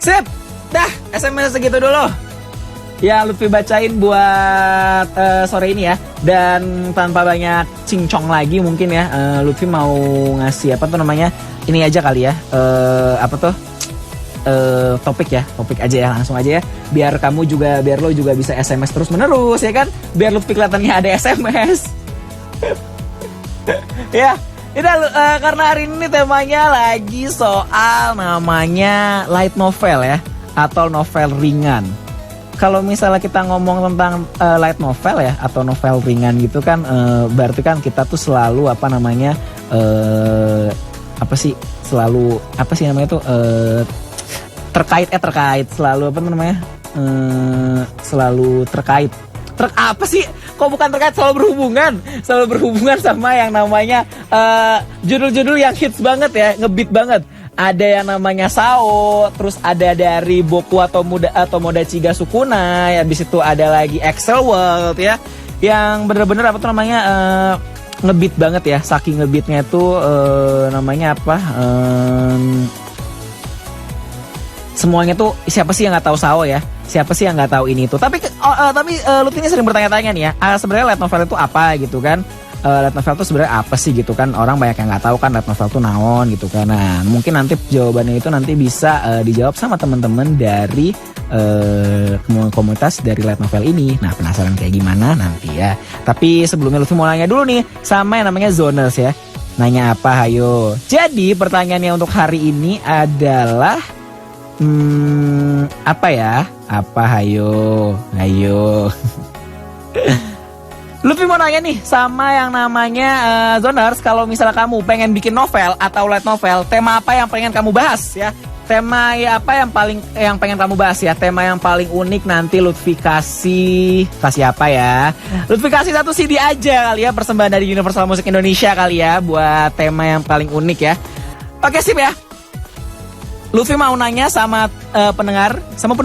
Sip. Dah, SMS segitu dulu. Ya, Lutfi bacain buat sore ini ya. Dan tanpa banyak cincong lagi mungkin ya, Lutfi mau ngasih apa tuh namanya? Ini aja kali ya. Topik aja ya, langsung aja ya. Biar lo juga bisa SMS terus menerus ya kan? Biar Lutfi kelihatannya ada SMS. Ya. Karena hari ini temanya lagi soal namanya light novel ya, atau novel ringan. Kalau misalnya kita ngomong tentang light novel ya, atau novel ringan gitu kan, berarti kan kita tuh selalu selalu berhubungan sama yang namanya judul-judul yang hits banget ya, ngebeat banget. Ada yang namanya Sao, terus ada dari Boku atau Modachi ga Sukuna, habis itu ada lagi Excel World ya, yang bener-bener ngebeat banget ya. Saking ngebeatnya tuh semuanya tuh, siapa sih yang nggak tahu Sao ya? Siapa sih yang nggak tahu ini itu? Tapi Lutfi ini sering bertanya-tanya nih ya, sebenarnya light novel itu apa gitu kan? Light novel itu sebenarnya apa sih gitu kan? Orang banyak yang nggak tahu kan light novel itu naon gitu kan. Nah, mungkin nanti jawabannya itu nanti bisa dijawab sama teman-teman dari komunitas dari light novel ini. Nah, penasaran kayak gimana nanti ya. Tapi sebelumnya Lutfi mau nanya dulu nih sama yang namanya Zoners ya. Nanya apa, hayo? Jadi pertanyaannya untuk hari ini adalah apa ya? Apa, hayo? Lutfi mau nanya nih sama yang namanya Zoners, kalau misalnya kamu pengen bikin novel atau light novel, tema apa yang pengen kamu bahas ya? Tema ya apa yang pengen kamu bahas ya? Tema yang paling unik nanti Lutfi kasih apa ya? Lutfi kasih 1 CD aja kali ya, persembahan dari Universal Music Indonesia kali ya, buat tema yang paling unik ya. Oke, sip ya. Lutfi mau nanya sama pendengar, sama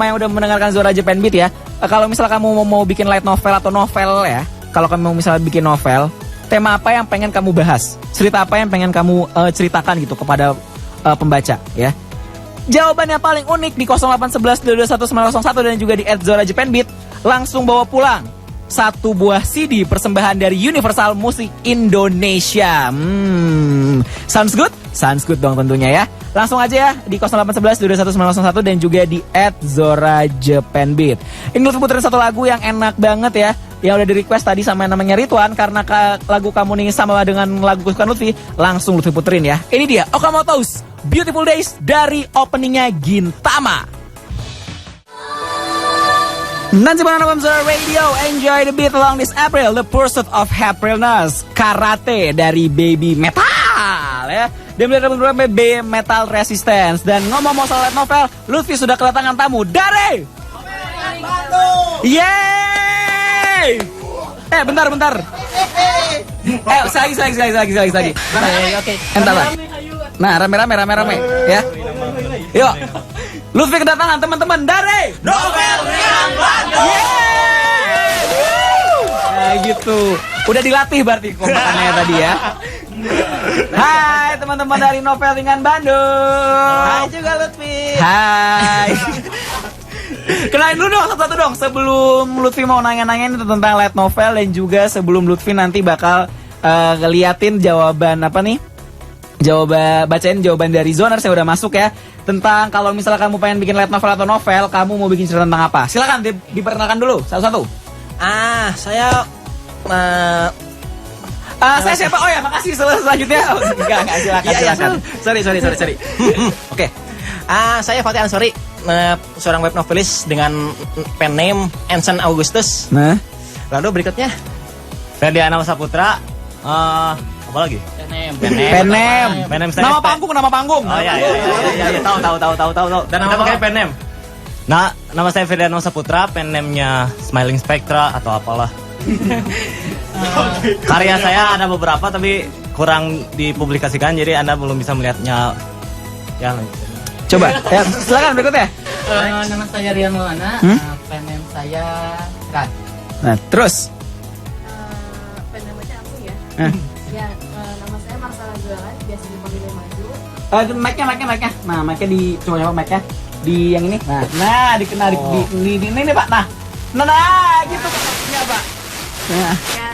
yang udah mendengarkan Zora Japan Beat ya. Kalau misalnya kamu mau bikin light novel atau novel ya, kalau kamu misalnya bikin novel, tema apa yang pengen kamu bahas? Cerita apa yang pengen kamu ceritakan gitu kepada pembaca ya? Jawabannya paling unik di 0811-221-901 dan juga di @ZoraJapanBeat, langsung bawa pulang 1 buah CD persembahan dari Universal Music Indonesia. Sounds good? Sounds good dong tentunya ya. Langsung aja ya di 0811-221-901 dan juga di @ZoraJapanBeat. Ini Lutfi puterin 1 lagu yang enak banget ya, yang udah di request tadi sama yang namanya Ridwan. Karena lagu kamu nih sama dengan lagu kesukaan Lutfi, langsung Lutfi puterin ya. Ini dia Okamoto's Beautiful Days dari openingnya Gintama. Nanti malam Zora Radio, enjoy the beat along this April, the pursuit of happiness, Karate dari Baby Metal ya. Dan benar-benar Baby Metal Resistance. Dan ngomong soal light novel, Lutfi sudah kedatangan tamu dari Yeay! Bentar. Lagi. Oke. Entar lah. Nah, rame ya. Yuk. Lutfi kedatangan teman-teman dari Novel Ringan Bandung. Nah, gitu. Udah dilatih berarti kompakannya tadi ya. Hai teman-teman dari Novel Ringan Bandung. Hai juga Lutfi. Hai. Kenalin dulu dong satu-satu dong, sebelum Lutfi mau nanya-nanya tentang light novel, dan juga sebelum Lutfi nanti bakal ngeliatin jawaban bacain jawaban dari Zoners yang udah masuk ya, tentang kalau misalnya kamu pengen bikin light novel atau novel, kamu mau bikin cerita tentang apa? Silakan diperkenalkan dulu satu-satu. Saya siapa? Oh ya, makasih. Selanjutnya enggak silakan. Sorry. Oke. Saya Fatih Ansori, seorang web novelis dengan pen name Ensen Augustus. Nah, lalu berikutnya Ferdiana Saputra. Apa lagi? Pen name. Nama panggung. Oh iya. Tahu. Dan nama pakai pen name. Nah, nama saya Ferdiana Saputra, pen name-nya Smiling Spectra atau apalah. Karya saya ada beberapa tapi kurang dipublikasikan, jadi Anda belum bisa melihatnya. Ya, coba. Ya, silakan berikutnya. Nama saya Rian Maulana, pen name saya Rat. Nah, terus. Pen name-nya aku ya. Ya, nama saya Marsala Jualan, biasa dipanggil Maju. Mic-nya. Nah, mic-nya di coba mic-nya di yang ini. Nah, dikena di ini Pak. Nah, gitu maksudnya, Pak. Nah. Ya,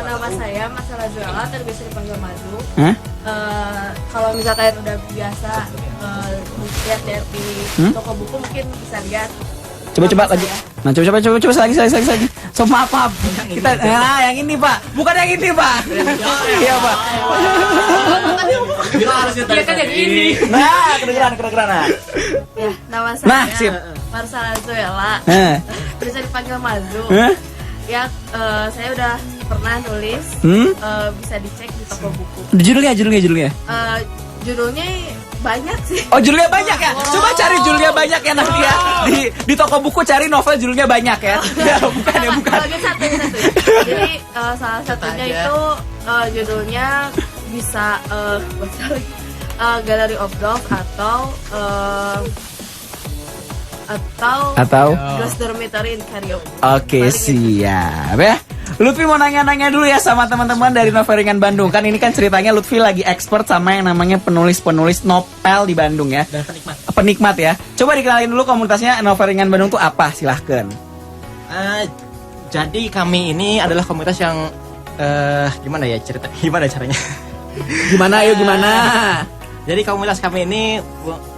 nama saya Mas Rajuela, terbiasa dipanggil Madu. Hah? Kalau misalkan udah biasa lihat di toko buku mungkin bisa lihat. Coba nama lagi. saya. Nah, coba lagi. So, maaf. Kita yang ini, Pak. Bukan yang ini, Pak. Iya, Pak. Iya kan jadi ini. Nah, kedengeran. Nah. Ya, nama saya Nah, sip. Marsa Rajuela. Nah. Bisa dipanggil Madu. Hah? Ya, saya udah pernah nulis. Hmm? Bisa dicek di toko buku. Judulnya. Judulnya banyak sih. Oh, judulnya banyak ya? Coba cari judulnya banyak ya nanti ya. Di toko buku cari novel judulnya banyak ya. Ya, bukan. Lagi satu. Jadi salah satunya itu judulnya bisa Gallery of Dolls atau Ghost Dormitory in Karaoke. Oke, siap ya. Lutfi mau nanya-nanya dulu ya sama teman-teman dari Novel Ringan Bandung. Kan ini kan ceritanya Lutfi lagi expert sama yang namanya penulis-penulis novel di Bandung ya. Dan penikmat. Penikmat ya. Coba dikenalin dulu komunitasnya Novel Ringan Bandung tuh apa? Silahkan. Jadi kami ini adalah komunitas yang gimana caranya? Gimana? Jadi komunitas kami ini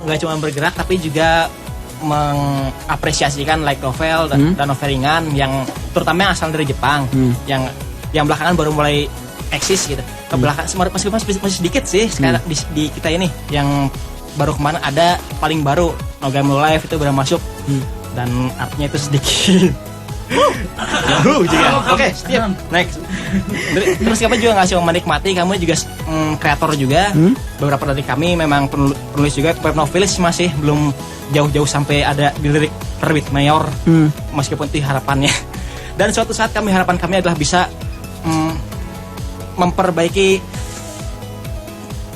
nggak cuma bergerak tapi juga mengapresiasikan light novel dan novel ringan yang terutama yang asal dari Jepang, yang belakangan baru mulai eksis gitu. Kebelakangan masih sedikit sih sekarang di kita ini yang baru kemana ada paling baru Nogami Live itu baru masuk dan artinya itu sedikit. Oke, siap. Next. Terus kami juga ngasih menikmati, kamu juga kreator juga. Beberapa dari kami memang penulis juga, web novelis masih belum jauh-jauh sampai ada di lirik terbit mayor. Meskipun itu harapannya. Dan suatu saat harapan kami adalah bisa memperbaiki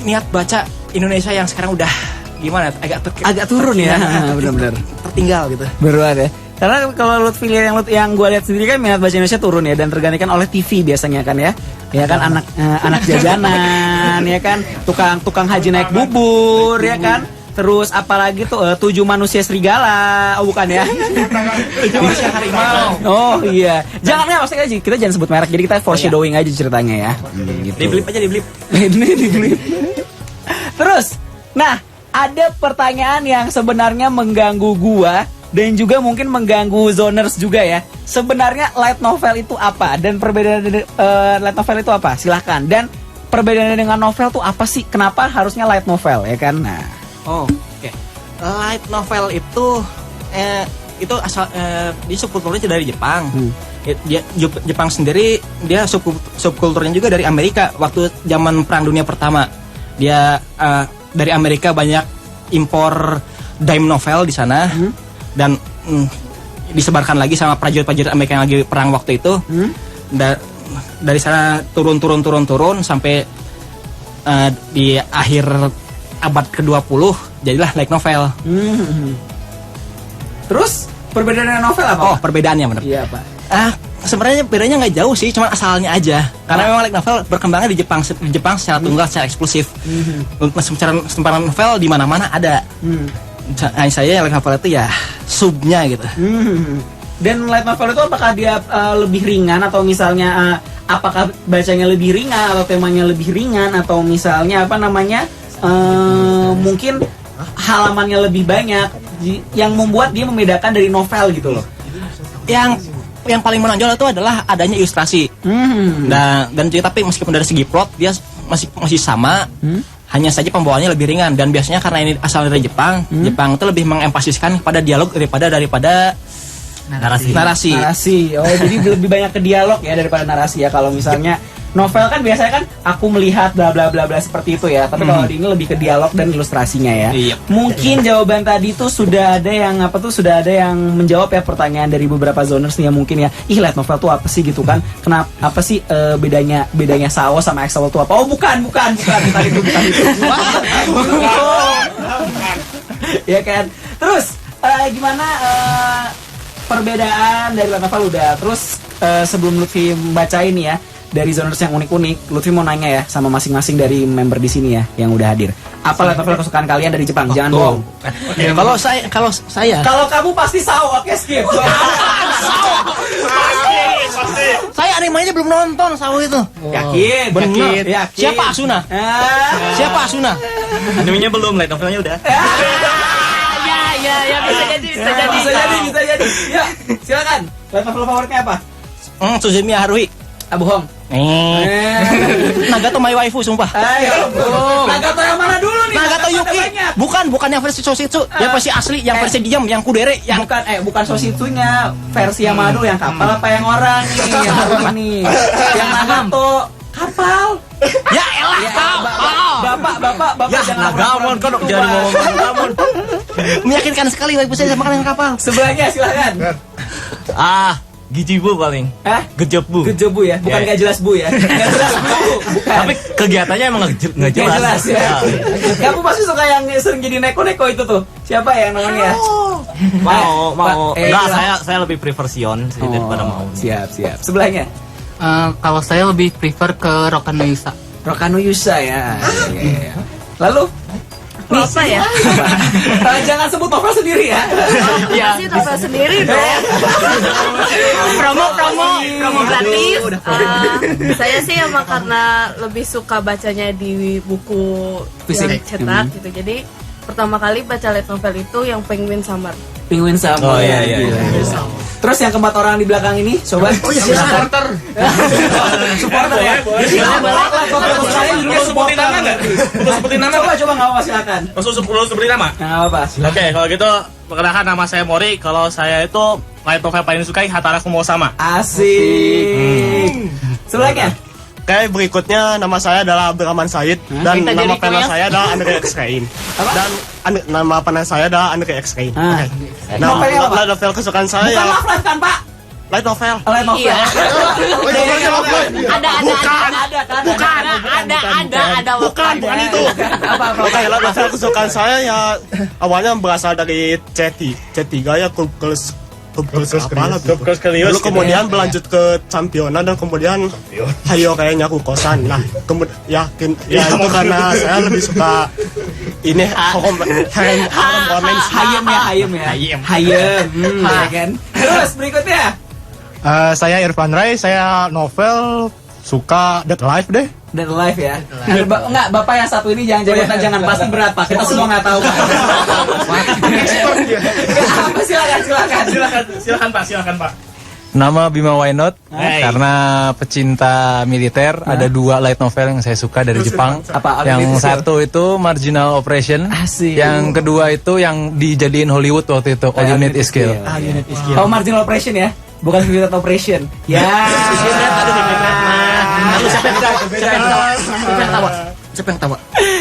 niat baca Indonesia yang sekarang udah gimana Agak turun ya. Benar-benar tertinggal gitu. Beruat ya. Karena kalau Lutfi lihat yang gue lihat sendiri kan minat baca Indonesia turun ya, dan tergantikan oleh TV biasanya kan ya. Ya kan anak jajanan ya kan, tukang haji naik bubur ya kan. Terus apalagi tuh 7 manusia serigala. Oh bukan ya. 7 manusia harimau. Oh iya. Jangan ya, maksudnya kita jangan sebut merek. Jadi kita foreshadowing aja ceritanya ya. Gitu. Diblip aja diblip. Diblip. Terus, nah, ada pertanyaan yang sebenarnya mengganggu gua dan juga mungkin mengganggu zoners juga ya. Sebenarnya light novel itu apa? Dan perbedaan light novel itu apa? Silahkan. Dan perbedaannya dengan novel tuh apa sih? Kenapa harusnya light novel ya kan? Nah. Oke. Light novel itu asal di subkulturnya dari Jepang. Jepang sendiri dia subkulturnya juga dari Amerika. Waktu zaman Perang Dunia Pertama dia dari Amerika banyak impor dime novel di sana. Dan disebarkan lagi sama prajurit-prajurit Amerika yang lagi perang waktu itu. Dari sana turun sampai di akhir abad ke-20 jadilah light novel. Terus perbedaan dengan novel apa? Oh, perbedaannya benar. Iya, Pak. Sebenarnya bedanya nggak jauh sih, cuma asalnya aja. Karena memang light novel berkembangnya di Jepang secara tunggal, secara eksklusif. Untuk semparan novel di mana-mana ada. Saya light novel itu ya subnya gitu. Dan light novel itu apakah dia lebih ringan atau misalnya apakah bacanya lebih ringan atau temanya lebih ringan atau misalnya mungkin halamannya lebih banyak yang membuat dia membedakan dari novel gitu loh. Yang paling menonjol itu adalah adanya ilustrasi. Dan juga tapi meskipun dari segi plot dia masih sama. Hanya saja pembawaannya lebih ringan dan biasanya karena ini asal dari Jepang, Jepang itu lebih mengemphasiskan pada dialog daripada narasi. Oh, jadi lebih banyak ke dialog ya daripada narasi ya. Kalau misalnya novel kan biasanya kan aku melihat bla bla bla bla seperti itu ya. Tapi kalau ini lebih ke dialog dan ilustrasinya ya. Mungkin jawaban tadi tuh sudah ada yang menjawab ya pertanyaan dari beberapa zoners nih ya mungkin ya. Light novel tuh apa sih gitu kan? Kenapa apa sih bedanya SAO sama XAO tuh apa? Oh, bukan itu. Ya kan. Terus gimana perbedaan dari light novel udah. Terus sebelum Lutfi baca ini ya, dari Zoners yang unik-unik, Lutfi mau nanya ya sama masing-masing dari member di sini ya yang udah hadir. Apa light novel kesukaan kalian dari Jepang? Jangan bohong. Kalau saya Kalau kamu pasti Sao, oke skip. saya animenya belum nonton Sao itu. Yakin? Bener. Yakin? Siapa Asuna? Siapa Asuna? Animenya belum, light novelnya udah. Ya bisa jadi. Bisa jadi. Ya, silakan. Light novel favoritnya apa? Suzumi Haruhi. Bohong. Nagato my waifu sumpah. Ayo, Nagato yang mana dulu nih? Nagato Yuki. banyak. Bukan yang versi Soshitsu, yang versi asli, yang versi diam, yang kudere, yang Bukan Soshitsunya, versi yang mana dulu, yang kapal apa yang orang nih? Yang Haruhi nih. Yang Nagato kapal. ya elah Bapak Ya, jangan Nagamon kan gitu, jadi Pak. ngomong Nagamon. meyakinkan sekali waifu saya makan yang kapal. Sebelahnya silakan. Gijibu paling. Hah? Gejobu. Good job, Bu ya. Bukan Ya. gak jelas Bu ya. Gak jelas Bu. Bukan. Tapi kegiatannya emang nggak Gak jelas. jelas ya. Kamu pasti suka yang sering jadi neko-neko itu tuh. Siapa ya namanya? Mau. Enggak, silakan. saya lebih prefer Sion sih daripada mau. Siap. Sebelahnya Kalau saya lebih prefer ke Rokan no Yusa. Rokano Yusa ya. Iya. Lalu Apa ya? jangan sebut novel sendiri ya. Ya. Sih novel sendiri dong. promo gratis. Saya sih emang karena lebih suka bacanya di buku Fisik. yang cetak gitu. Jadi pertama kali baca light novel itu yang Penguin Summer. Penguin sama. Oh, iya. Terus yang keempat orang di belakang ini, coba. Oh iya, supporter ya. Saya juga sebutin nama nggak? Perlu sebutin nama Coba nggak apa silakan. Langsung sebutin nama. Nggak apa. Oke, kalau gitu perkenalkan nama saya Mori. Kalau saya itu light novel paling disukai Hatara Kumo Sama. Asik. Sebelahnya. Oke, berikutnya nama saya adalah Abdurrahman Said dan nama panel saya adalah Andre X Rain. Dan nama panel saya adalah Andre X Rain. Novelnya apa? Light novel kesukaan Bukan saya love life kan Pak? light novel. Light novel. Iya. Ada. Bukan itu. Apa? Oke, light novel kesukaan saya ya awalnya berasal dari C3 ya Club Girls apalah gitu. Lalu kemudian berlanjut ke Championa dan kemudian Hayo kayaknya aku kosan. Nah, kemudian itu karena saya lebih suka ini harem romance. Hayem ya. Ya kan. Terus berikutnya. Saya Irfan Rai, saya novel suka Dead Life deh. Dead Alive ya. Enggak, Bapak yang satu ini jangan pasti berat Pak. Kita semua nggak tahu Pak. Apa silakan Pak. Nama Bima Why Not karena pecinta militer. Ada 2 light novel yang saya suka dari Jepang. Apa? Yang satu itu Marginal Operation. Asik. Yang kedua itu yang dijadiin Hollywood waktu itu All You Need Is Kill. Oh, Marginal Operation ya. Bukan Secret Operation. Ya. Siapa yang tawa?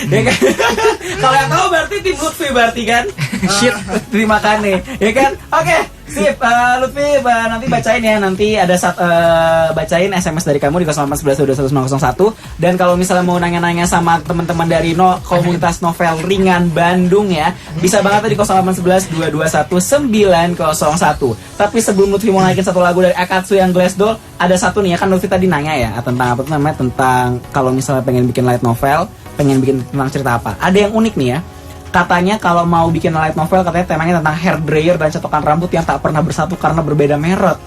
Ya kan? Kalau yang tahu berarti tim Lutfi berarti kan? Shit, terima kasih. Ya kan? Oke, sip. Lutfi nanti bacain ya. Nanti ada bacain SMS dari kamu di 0811-221-901. Dan kalau misalnya mau nanya-nanya sama teman-teman dari komunitas novel ringan Bandung ya, bisa banget di 0811-221-901. Tapi sebelum Lutfi mau naikin satu lagu dari Akatsu yang Glass Doll, ada satu nih ya kan Lutfi tadi nanya ya tentang apa tuh namanya, tentang kalau misalnya pengen bikin light novel, pengen bikin tentang cerita apa. Ada yang unik nih ya. Katanya kalau mau bikin light novel katanya temanya tentang hair dryer dan catokan rambut yang tak pernah bersatu karena berbeda merek.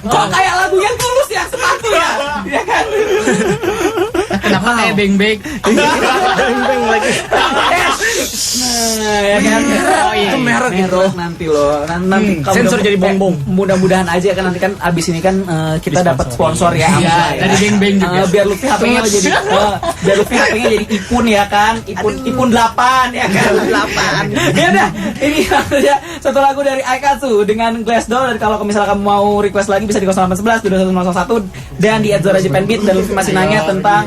Kok kayak lagu yang Tulus yang sepatu ya? Ya kan? Kenapa kayak beng-beng? Beng lagi. Nah, ya kan? Oh iya. Itu merek nanti loh. Nanti kalau Sensor jadi bongbong. Mudah-mudahan aja kan nanti kan abis ini kan kita dapat sponsor ya. Iya, dari beng-beng juga. Biar Lutfi HP-nya jadi biar Lutfi HP-nya jadi Ipun ya kan? Ipun 8 ya kan? 8. Ya udah, ini saja satu lagu dari Aikatsu dengan Glass Doll. Dan kalau misalnya kamu mau request lagi bisa di 0811-221-901 dan di @ZoraJapanBeat. Dan Lutfi masih nanya tentang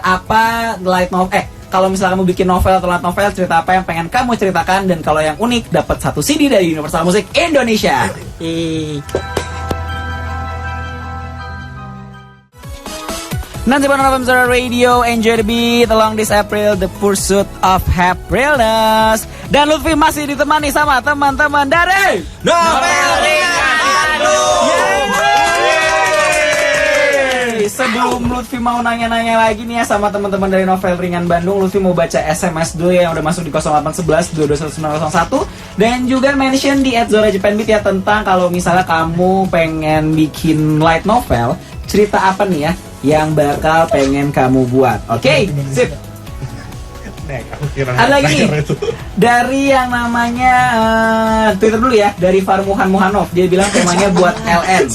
apa light novel. Kalau misalnya kamu bikin novel atau light novel, cerita apa yang pengen kamu ceritakan. Dan kalau yang unik, dapat 1 CD dari Universal Music Indonesia. Nanti November Zora Radio, enjoy the beat along this April, the pursuit of happiness. Dan Lutfi masih ditemani sama teman-teman dari Novel Ringan Sebelum Lutfi mau nanya-nanya lagi nih ya sama teman-teman dari Novel Ringan Bandung, Lutfi mau baca SMS dulu ya yang udah masuk di 0811 221 dan juga mention di @ZoraJapanBeat ya tentang kalau misalnya kamu pengen bikin light novel, cerita apa nih ya yang bakal pengen kamu buat. Oke, sip. Ada lagi nih dari yang namanya Twitter dulu ya, dari Farmuhan Muhanov, dia bilang temanya buat LN.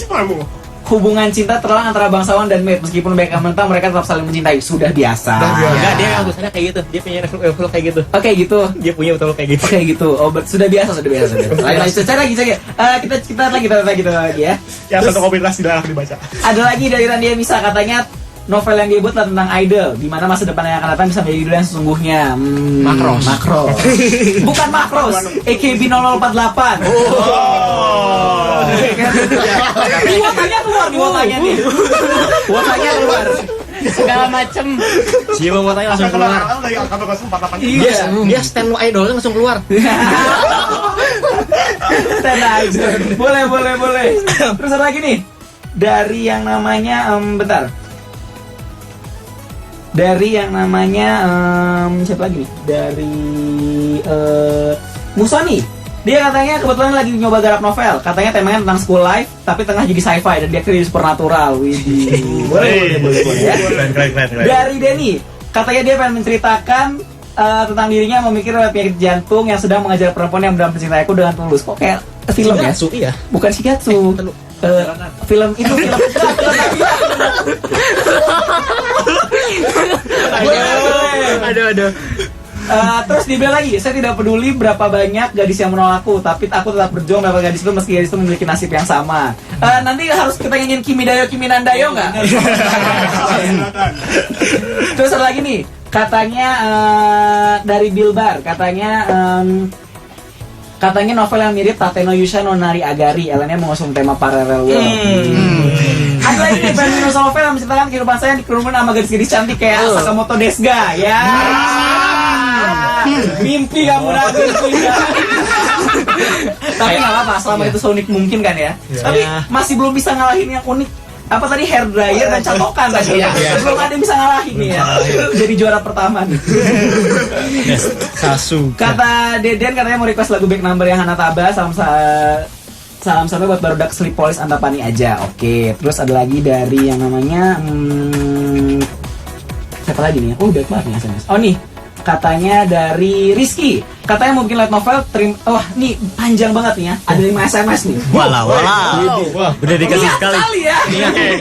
Hubungan cinta terlarang antara bangsawan dan maid, meskipun mereka mentang mereka tetap saling mencintai. Sudah biasa. Enggak, dia tulisannya kayak gitu. Dia punya level kayak gitu. Oke gitu. Dia punya betul kayak gitu. Oke gitu. Oh, sudah biasa. Lanjut lagi. Kita lagi ya. Yang satu kombinasi dilarang dibaca. Ada lagi dari Randia Misa, katanya novel yang dia buat tentang idol, di mana masa depan yang akan datang bisa menjadi idol yang sesungguhnya. Makros. Bukan Makros. AKB 0048. Wotanya keluar nih, wotanya keluar. Segala macem. Siapa mau tanya langsung keluar. Dari angka 48. Dia stand idol langsung keluar. Stand idol. Boleh. Terus ada lagi nih. Dari yang namanya dari yang namanya siapa lagi nih? Dari Musoni. Dia katanya kebetulan lagi nyoba garap novel. Katanya temanya tentang school life, tapi tengah jadi sci-fi dan dia jadi supernatural. Widih. Boleh ya. Keren. Dari Denny, katanya dia pengen menceritakan tentang dirinya memikir penyakit jantung yang sedang mengajar perempuan yang benar mencintai aku dengan tulus. Kok kayak film ya? Shigatsu, iya. Bukan Shigatsu. Film itu film. Aduh. Terus dibilang lagi, saya tidak peduli berapa banyak gadis yang menolakku, tapi aku tetap berjuang dapat gadis itu meski gadis itu memiliki nasib yang sama. Nanti harus kita nyanyiin Kimi Nandayo nggak? Terus ada lagi nih, katanya dari Bilbar, katanya novel yang mirip Tate no Yusha no Nari Agari, Elena mengusung tema parallel world. Ada lagi nih Feminist novel yang menceritakan kehidupan saya yang dikerumunan sama gadis-gadis cantik kayak Sakamoto Desga ya. Mimpi kamu nanti. Tapi nggak apa-apa, selama itu seunik mungkin kan ya. Tapi masih belum bisa ngalahin yang unik. Apa tadi, hair dryer dan catokan tadi ya. Belum ada yang bisa ngalahin nih ya. Jadi juara pertama nih. Sasuke. Kata Deden katanya mau request lagu back number yang Hanataba. Salam sampai buat barudak Sleep Police Antapani aja. Oke, terus ada lagi dari yang namanya siapa lagi nih? Oh, baik banget nih SMS. Oh nih, katanya dari Rizky. Katanya mau bikin light novel. Wah, nih panjang banget nih ya. Ada 5 SMS nih. Walah. Udah dikasih Niat sekali. kali ya.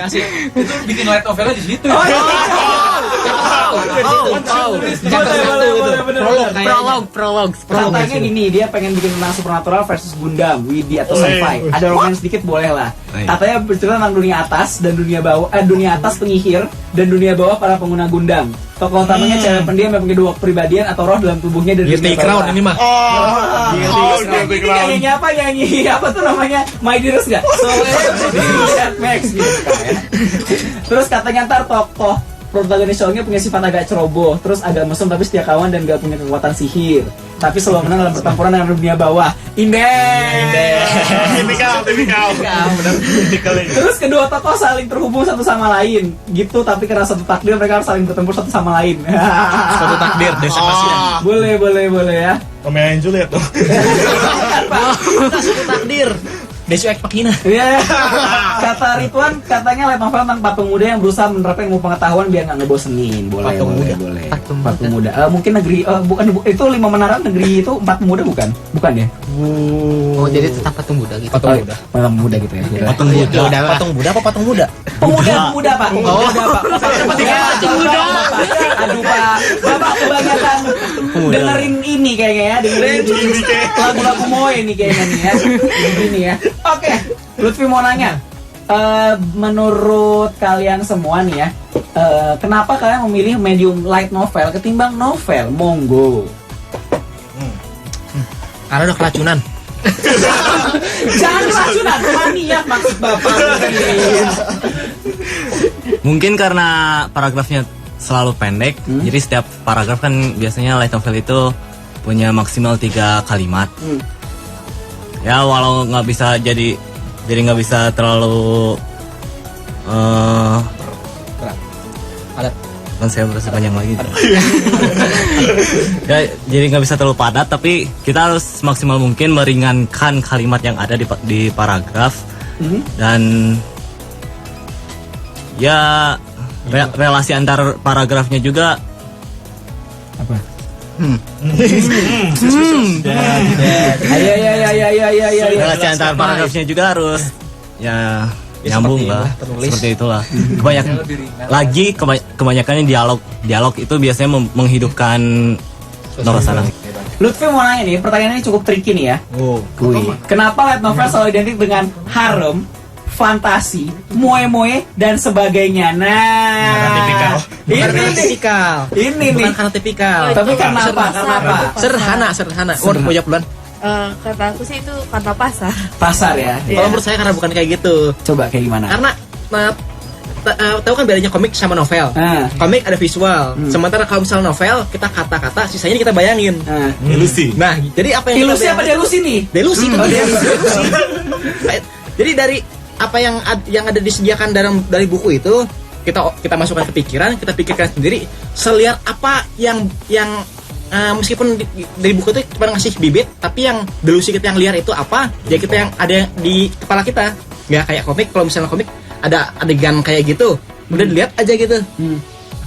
Kasih. Itu bikin light novelnya di situ. Prolog. Katanya gini, dia pengen bikin tentang supernatural versus Gundam, Widi atau sci-fi. Ada romance sedikit boleh lah. Katanya bercerita tentang dunia atas dan dunia bawah, dunia atas penyihir dan dunia bawah para pengguna Gundam. Tokoh utamanya cewek pendiam yang punya dua kepribadian atau roh dalam tubuhnya dari dunia bawah. Ini mah. Nyanyi apa? Nyanyi apa tuh namanya? My Dearest gak? Max gitu kan. Terus katanya ntar tokoh protagonis shownya punya sifat agak ceroboh, terus agak mesum tapi setia kawan dan gak punya kekuatan sihir, tapi selalu menang dalam pertempuran dengan dunia bawah. Tipikal. Terus kedua tokoh saling terhubung satu sama lain gitu, tapi karena satu takdir mereka harus saling bertempur satu sama lain. Satu takdir, desa pasien. Boleh ya. Romeo and Juliet tuh. Satu takdir. Desu Ek Pakina. Iya. Kata Ridwan, katanya light novel tentang patung muda yang berusaha menerapkan ilmu pengetahuan biar nggak ngebosenin. Boleh. Patung muda. Mungkin negeri bukan itu 5 menara negeri itu 4 pemuda bukan? Bukan ya? Oh, jadi tetap patung Buddha gitu. Patung muda gitu ya. Patung Buddha apa patung muda? Pemuda Pak. Aduh Pak, Bapak kebanyakan dengerin ini kayaknya ya, dengerin lagu-lagu Moe ini kayaknya nih ya. Ini ya. Oke, Lutfi mau nanya, menurut kalian semua nih ya, kenapa kalian memilih medium light novel ketimbang novel? Monggo. Karena udah keracunan. Jangan keracunan, maniak maksud Bapak. Mungkin karena paragrafnya selalu pendek, jadi setiap paragraf kan biasanya light novel itu punya maksimal 3 kalimat. Ya walau nggak bisa jadi jadi nggak bisa terlalu Padat. kan saya merasa panjang lagi. Ya, jadi nggak bisa terlalu padat, tapi kita harus maksimal mungkin meringankan kalimat yang ada di paragraf dan ya relasi antar paragrafnya juga relasi antar paragrafnya juga harus ya nyambung lah, seperti itulah. Kebanyakannya dialog itu biasanya menghidupkan suasana. Lutfi mau nanya nih, pertanyaannya cukup tricky nih ya. Kenapa light novel selalu identik dengan harem, fantasi, moe-moe dan sebagainya? Nah, ini nih. Bukan karena tipikal. Tapi karena apa? Sederhana. Mau jawab duluan. Kata aku sih itu kata pasar. Pasar ya. Kalau menurut saya karena bukan kayak gitu. Coba kayak gimana? Karena tahu kan bedanya komik sama novel. Komik ada visual. Sementara kalau misalnya novel kita kata-kata, sisanya kita bayangin. Ilusi. Nah, jadi apa yang Ilusi apa delusi nih? Delusi. Jadi dari apa yang ada disediakan dari buku itu kita masukkan ke pikiran, kita pikirkan sendiri seliar apa yang meskipun dari buku itu cuma ngasih bibit, tapi yang delusi kita yang liar itu apa? Ya kita yang ada yang di kepala kita. Nggak kayak komik. Kalau misalnya komik ada adegan kayak gitu, udah dilihat aja gitu.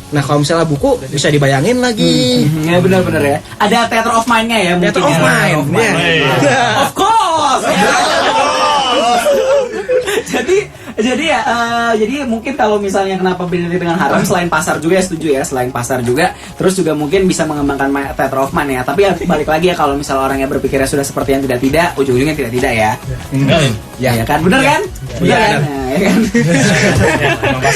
Nah kalau misalnya buku bisa dibayangin lagi. Ya benar-benar ya. Ada theater of mind-nya ya. Theater of mind. Of course. Jadi mungkin kalau misalnya kenapa beda dengan harem, selain pasar juga ya, setuju ya, selain pasar juga, terus juga mungkin bisa mengembangkan theater of mind ya. Tapi ya balik lagi ya, kalau misalnya orangnya berpikirnya sudah seperti yang tidak, ujung-ujungnya tidak ya. Ya kan, bener kan? Bener kan? Nah, ya kan?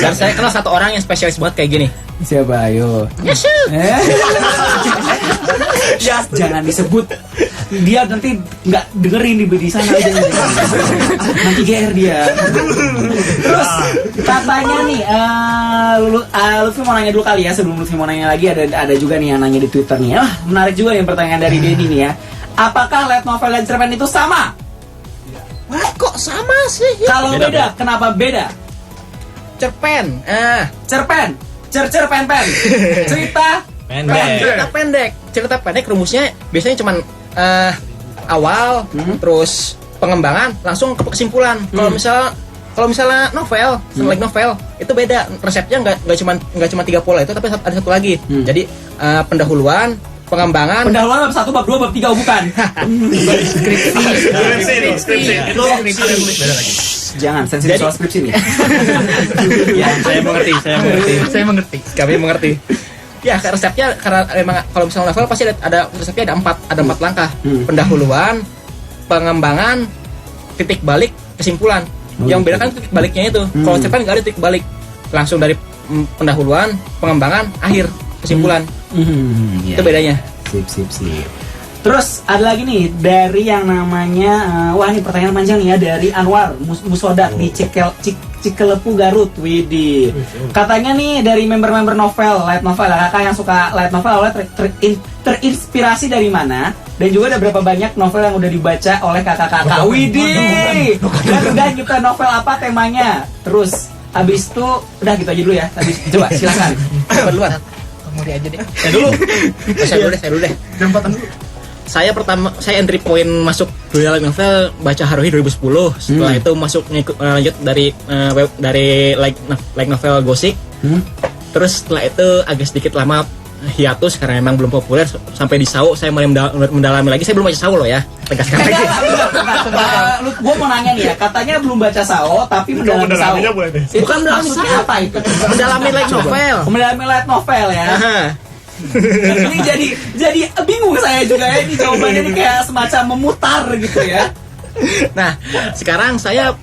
Dan saya kenal satu orang yang spesialis buat kayak gini. Siapa? Ayo. Jangan disebut. Dia nanti nggak dengerin di sana aja. Nanti GR dia. Terus katanya nih, Lutfi mau nanya dulu kali ya, sebelum Lutfi mau nanya lagi, ada juga nih yang nanya di Twitter nih. Menarik juga nih pertanyaan dari Dedi nih ya. Apakah light novel dan cerpen itu sama? Wah, kok sama sih? Kalau beda, kenapa beda? Cerpen. Cerpen. Pen. Cerita pendek rumusnya biasanya cuman awal, terus pengembangan, langsung ke kesimpulan. Kalau misalnya novel, like novel itu beda, resepnya nggak cuma 3 pola itu, tapi ada satu lagi. Jadi pendahuluan, pengembangan. Pendahuluan bab 1, bab 2, bab 3 bukan. Skripsi. Itu beda lagi. Jangan sensitif soal skripsi nih. Ya, saya mengerti. Kami mengerti. Ya, resepnya karena memang kalau misalnya novel pasti ada resepnya ada 4 langkah. Pendahuluan, pengembangan, titik balik, kesimpulan. Yang beda kan titik baliknya itu. Kalau cerpen nggak ada titik balik. Langsung dari pendahuluan, pengembangan, akhir, kesimpulan. Itu bedanya. Sip. Terus ada lagi nih dari yang namanya wah ini pertanyaan panjang nih ya, dari Anwar Musodak di Cikelepu Garut. Widih. Katanya nih dari member-member light novel, kakak yang suka light novel awalnya terinspirasi dari mana? Dan juga ada berapa banyak novel yang udah dibaca oleh kakak-kakak? Widih. Dan udah kita novel apa temanya? Terus habis itu udah gitu aja dulu ya. Habis coba silakan. Duluan. Kamu dia aja deh. Saya dulu deh. Jembatan dulu. Saya entry point masuk dunia light novel baca Haruhi 2010. Setelah itu masuk lanjut dari light novel Gothic. Terus setelah itu agak sedikit lama hiatus karena memang belum populer, sampai di SAO saya mulai mendalami lagi. Saya belum baca SAO loh ya. Tegaskan lagi. Gue mau nanya nih ya, katanya belum baca SAO tapi mendalami SAO. Bukan mendalami SAO, apa itu? Mendalami light novel. Mendalami light novel ya. Ini jadi bingung saya juga ya, ini jawabannya ini kayak semacam memutar gitu ya. Nah, sekarang saya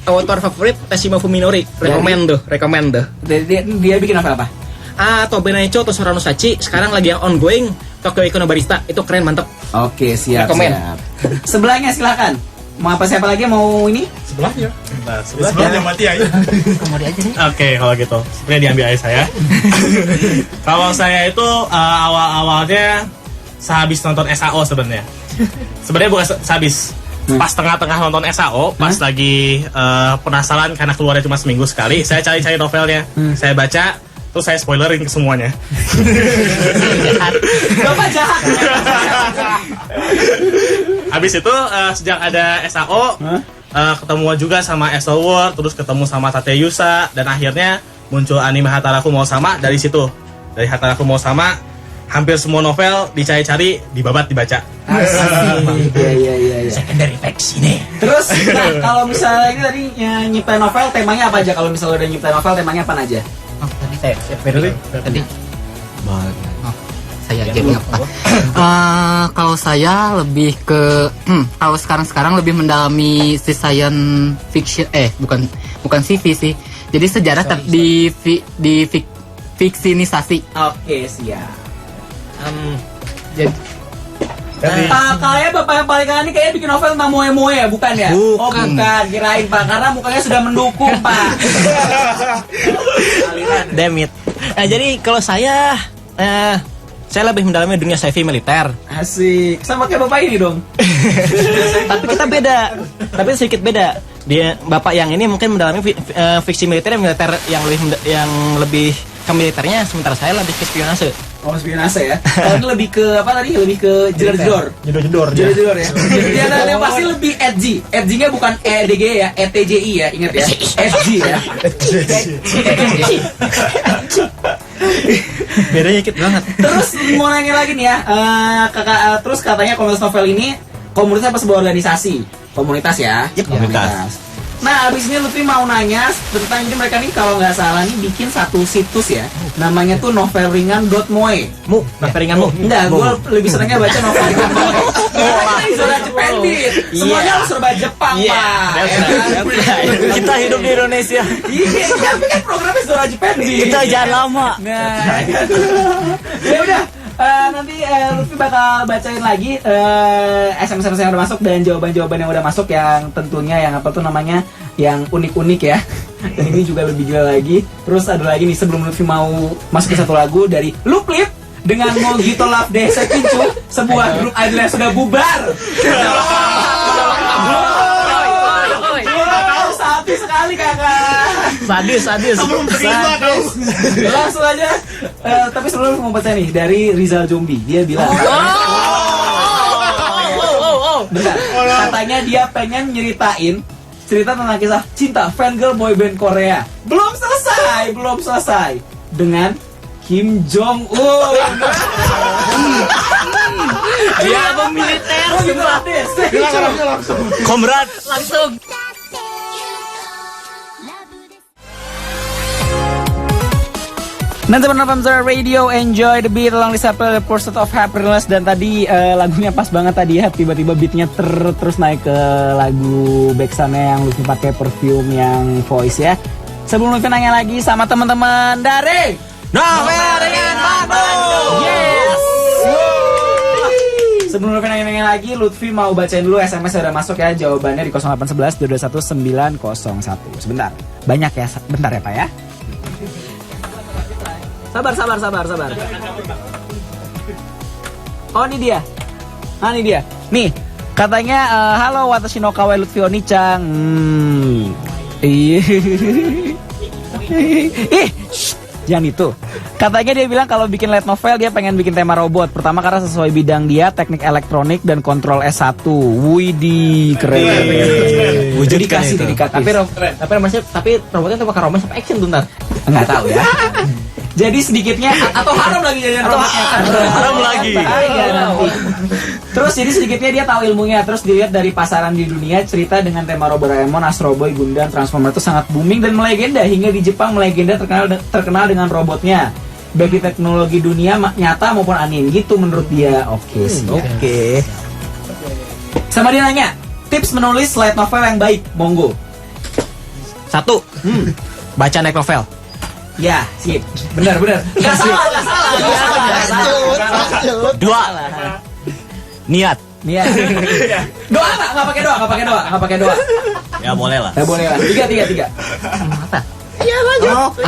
author favorit Teshima Fuminori, rekomend tuh. Dia bikin novel apa? Tobenaicho Tosorano Sachi, sekarang lagi yang ongoing Tokyo Ikono Barista, itu keren, mantep. Oke, siap. Sebelahnya silakan. Mau apa, siapa lagi mau ini? Sebelahnya mati aja. Kamu dia aja deh. Oke, kalau gitu. Sebenarnya diambil aja saya. Kalau saya itu awal-awalnya sehabis nonton SAO sebenarnya. Sebenarnya bukan sehabis. Pas tengah-tengah nonton SAO, pas lagi penasaran karena keluarnya cuma seminggu sekali, saya cari-cari novelnya, saya baca, terus saya spoilerin ke semuanya. Bapak jahat. Habis itu sejak ada SAO, ketemu juga sama SO World, terus ketemu sama Tateyusa, dan akhirnya muncul anime Hataraku Mau Sama dari situ. Dari Hataraku Mau Sama, hampir semua novel dicari-cari, dibabat, dibaca. Iya. Secondary facts ini. Terus, nah, kalau misalnya ini tadi nyiptain novel, temanya apa aja? Kalau misalnya udah nyiptain novel, temanya apa aja? Oh, tadi. Saya aja ngapa? Kalau saya lebih ke kalau sekarang lebih mendalami si science fiction, bukan CV sih. Jadi sejarah di fiksinisasi. Oke, siap. Jadi Kayaknya bapak yang paling kangen ini kayaknya bikin novel tentang moe-moe ya, bukan ya? Bukan. Oh bukan, kirain Pak, karena mukanya sudah mendukung Pak. Damn it. Nah, jadi kalau saya lebih mendalami dunia sci-fi militer. Asik, sama kayak bapak ini dong. Tapi kita beda. Tapi sedikit beda. Dia bapak yang ini mungkin mendalami fiksi militer yang lebih ke militernya, sementara saya lebih ke spionase. Oh, spionase ya. Kalau ini lebih ke apa tadi? Lebih ke jedor-jedor. Jedor-jedor ya. Dia yang pasti lebih edgy. Edgy-nya bukan EDG ya, ETJI ya, ingat ya. Edgy ya. Bedanya dikit banget. Terus mau nanya lagi nih ya, terus katanya komunitas novel ini komunitas apa sebuah organisasi? Komunitas ya? Yep, komunitas. Nah, abis ini Lutfi mau nanya tentang ini mereka nih kalau nggak salah nih bikin satu situs ya, namanya tuh novelringan.moe. Novel ringanmu? Enggak, gue lebih senangnya baca novel ringan. Karena kita zona Jepang Beat. Semuanya harus serba Jepang, Pak. Kita hidup di Indonesia. Iya, tapi kan programnya zona Jepang Beat. Kita jangan lama. Nah, ya udah. Nanti Lutfi bakal bacain lagi SMS yang udah masuk dan jawaban-jawaban yang udah masuk yang tentunya yang apa tuh namanya yang unik-unik ya. Dan ini juga lebih gila lagi. Terus ada lagi nih sebelum Lutfi mau masuk ke satu lagu dari Luplip dengan Mojito Love Desa Kincu, sebuah grup idol yang sudah bubar. Sadis sekali kakak. Sadis. Langsung aja. Tapi sebelum mau baca nih dari Rizal Jombi, dia bilang. Bentar. Katanya dia pengen nyeritain cerita tentang kisah cinta fangirl boyband Korea. Belum selesai dengan Kim Jong Un. Dia militer. Komrad. langsung Nanti teman-teman Radio enjoy the beat along this the pursuit of happiness. Dan tadi lagunya pas banget tadi ya, tiba-tiba beatnya terus naik ke lagu backsoundnya yang Lutfi pakai perfume yang voice ya. Sebelum Lutfi nanya lagi sama teman-teman dari Novel Ringan Bandung. Yes. Sebelum Lutfi nanya lagi, Lutfi mau bacain dulu SMS yang udah masuk ya, jawabannya di 0811 221 901. Sebentar, banyak ya, bentar ya Pak ya. Sabar. Oh, ini dia. Nih, katanya halo watashi no kawaii Lutfi Oni-chan. Jangan itu. Katanya dia bilang kalau bikin light novel dia pengen bikin tema robot. Pertama karena sesuai bidang dia, teknik elektronik dan kontrol S1. Widih, keren. Dedikasi. Tapi robotnya itu pakai romance apa action tuh ntar? Enggak tahu ya. Jadi sedikitnya atau haram lagi jadi robotnya. Haram lagi. Iya nanti. Terus jadi sedikitnya dia tahu ilmunya. Terus dilihat dari pasaran di dunia, cerita dengan tema Doraemon, Astro Boy, Gundam, Transformer itu sangat booming dan melegenda. Hingga di Jepang melegenda terkenal dengan robotnya. Baik di teknologi dunia nyata maupun anime gitu menurut dia. Oke sih. Oke. Sama dia nanya, tips menulis light novel yang baik, monggo. 1. Baca naik novel. Ya, sip. Benar. Enggak salah. 2. Niat. Doa enggak pakai doa. Ya boleh lah. Ya boleh lah. 3.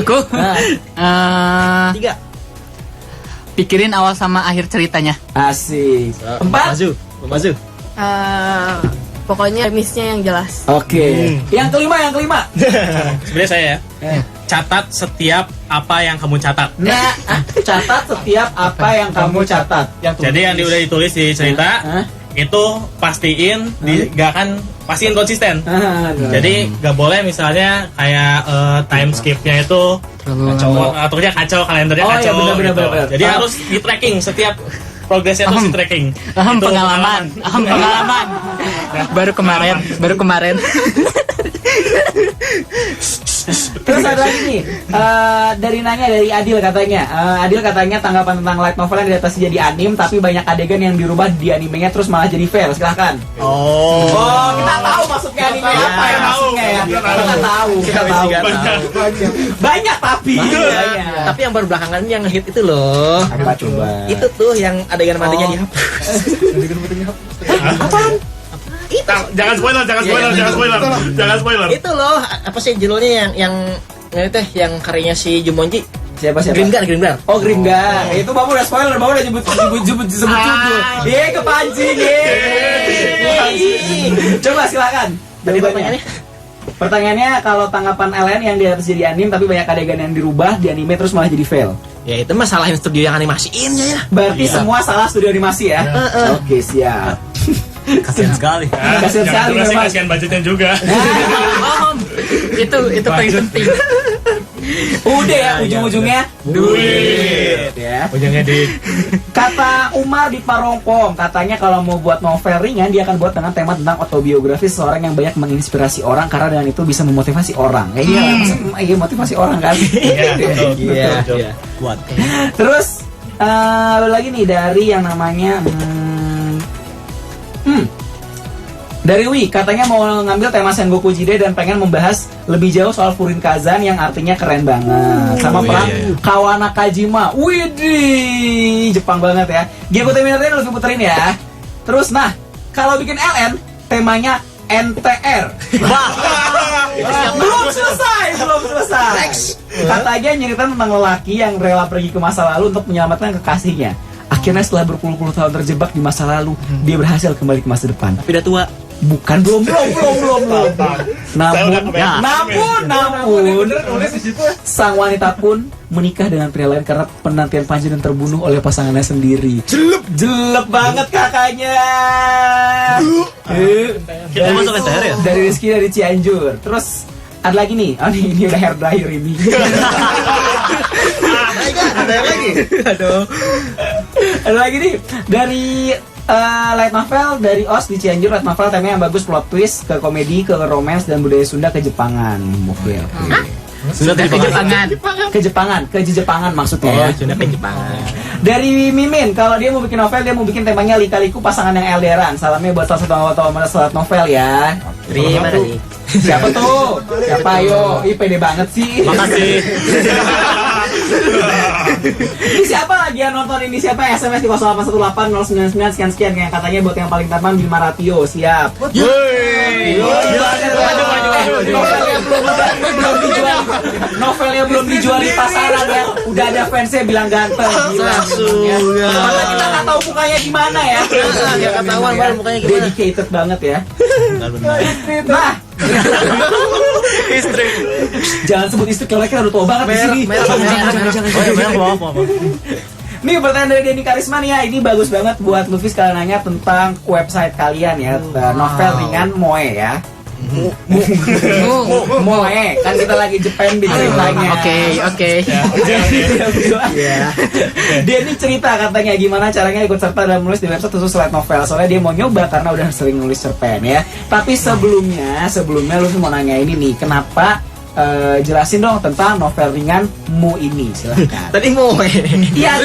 aku Nah. 3. pikirin awal sama akhir ceritanya. Asik. 4. Maju. Pokoknya premisnya yang jelas. Oke. Yang kelima. Sebenarnya saya ya. Catat setiap apa yang kamu catat. Nah, catat setiap apa yang kamu catat. Jadi yang udah ditulis di cerita itu pastiin pastiin konsisten. Jadi nggak boleh misalnya kayak time skipnya itu aturnya kacau, kalendernya kacau. Iya, benar, gitu. benar. Jadi harus di tracking setiap progresnya tuh di tracking. Itu Pengalaman. Baru kemarin. Terus ada lagi nih dari Adil katanya. Adil katanya tanggapan tentang light novel yang diadaptasi jadi anim tapi banyak adegan yang dirubah di animenya terus malah jadi fail. Silahkan. Oh, kita tahu maksudnya anime apa ya maksudnya ya. Kita tahu. Banyak tapi. Tapi yang baru belakangan yang hit itu loh. Apa coba? Itu tuh yang adegan mandinya dihapus. jangan spoiler. Itu loh, apa sih judulnya yang karyanya si Jumonji? Siapa? Grimgar. Oh, Grimgar. Itu Bapak udah spoiler, Bapak udah nyebut judul. Iya, kepancing. Coba silakan. Jawabannya. Pertanyaannya kalau tanggapan LN yang diadaptasi jadi anime tapi banyak adegan yang dirubah di anime terus malah jadi fail. Ya itu mah salahin studio yang animasiin ya. Berarti semua salah studio animasi ya. Oke, siap. Kasian sekali. Kasian sekali memang. Kasian budgetnya juga. Itu paling penting. Udah ya, ujung-ujungnya duit ya. Ujungnya di Kata Umar di Parongpong, katanya kalau mau buat novel ringan dia akan buat dengan tema tentang autobiografi seseorang yang banyak menginspirasi orang karena dengan itu bisa memotivasi orang. Iya, motivasi orang kan. Iya. Kuat. Terus lalu lagi nih dari yang namanya dari Wi, katanya mau ngambil tema Sengoku Jide dan pengen membahas lebih jauh soal Furin Kazan yang artinya keren banget. Sama perang Kawana Kajima. Widih, Jepang banget ya. Gyaku Teminatnya harus puterin ya. Terus kalau bikin LN, temanya NTR. Belum selesai. Katanya nyeritain tentang lelaki yang rela pergi ke masa lalu untuk menyelamatkan kekasihnya. Akhirnya setelah berpuluh-puluh tahun terjebak di masa lalu, dia berhasil kembali ke masa depan. Tapi udah tua. Bukan, belum. Namun, sang wanita pun menikah dengan pria lain karena penantian panjang dan terbunuh oleh pasangannya sendiri. Jelek banget kakaknya. Kita masuk STR ya? Dari Rizky dari Cianjur. Terus ada lagi nih. Ini udah hair dryer ini. Ada lagi nih dari light novel dari OS di Cianjur. Light novel temanya yang bagus, plot twist, ke komedi, ke romance dan budaya Sunda ke Jepangan. Oke. Sudah ke Jepangan maksudnya ya. Sudah ke Jepangan. Dari Mimin, kalau dia mau bikin novel, dia mau bikin temanya lika-liku pasangan yang LDRan. Salamnya buat salah satu anggota Selat Novel ya. Terima kasih. Siapa tuh? Siapa ayo? Ih, pede banget sih. Makasih. Ini siapa lagi yang nonton ini? Siapa yang SMS di 0818 099 sekian yang katanya buat yang paling tampan Bima Ratio. Siap. Novelnya belum dijual di pasaran ya. Udah ada fansnya bilang ganteng. Gila. Masa kita nggak tahu mukanya gimana ya? Nggak ketahuan baru mukanya gimana. Dedicated banget ya. Nah, Istri. jangan sebut istri, kalau mereka udah tua banget di sini. Jangan. Nih pertanyaan dari Denny Karisma nih ya, ini bagus banget buat Luffy sekalian nanya tentang website kalian ya, novel ringan Moe ya. Moe, kan kita lagi Jepang di ceritanya. Oke. Dia ini cerita katanya gimana caranya ikut serta dalam menulis di website khusus light novel. Soalnya dia mau nyoba karena udah sering nulis cerpen ya. Tapi sebelumnya lu mau nanya ini nih, kenapa jelasin dong tentang novel ringan Mu ini, silakan. Tadi Moe. Iya,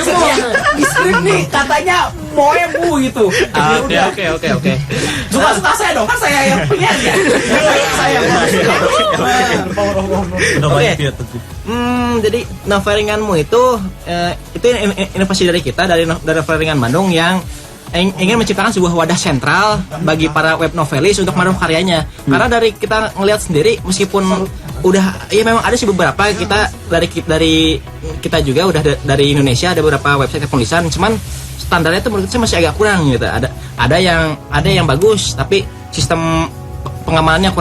di skrip nih katanya Moe Mu gitu. Oke. Suka saya dong, kan saya yang penyiar ya. Saya Jadi novel ringanmu itu inovasi dari kita dari novel ringan Bandung yang ingin menciptakan sebuah wadah sentral bagi para web novelis untuk menaruh karyanya. Karena dari kita ngelihat sendiri, meskipun udah ya memang ada sih beberapa kita dari kita juga udah dari Indonesia ada beberapa website penulisan, cuman standarnya itu menurut saya masih agak kurang gitu. Ada yang bagus tapi sistem pengamanannya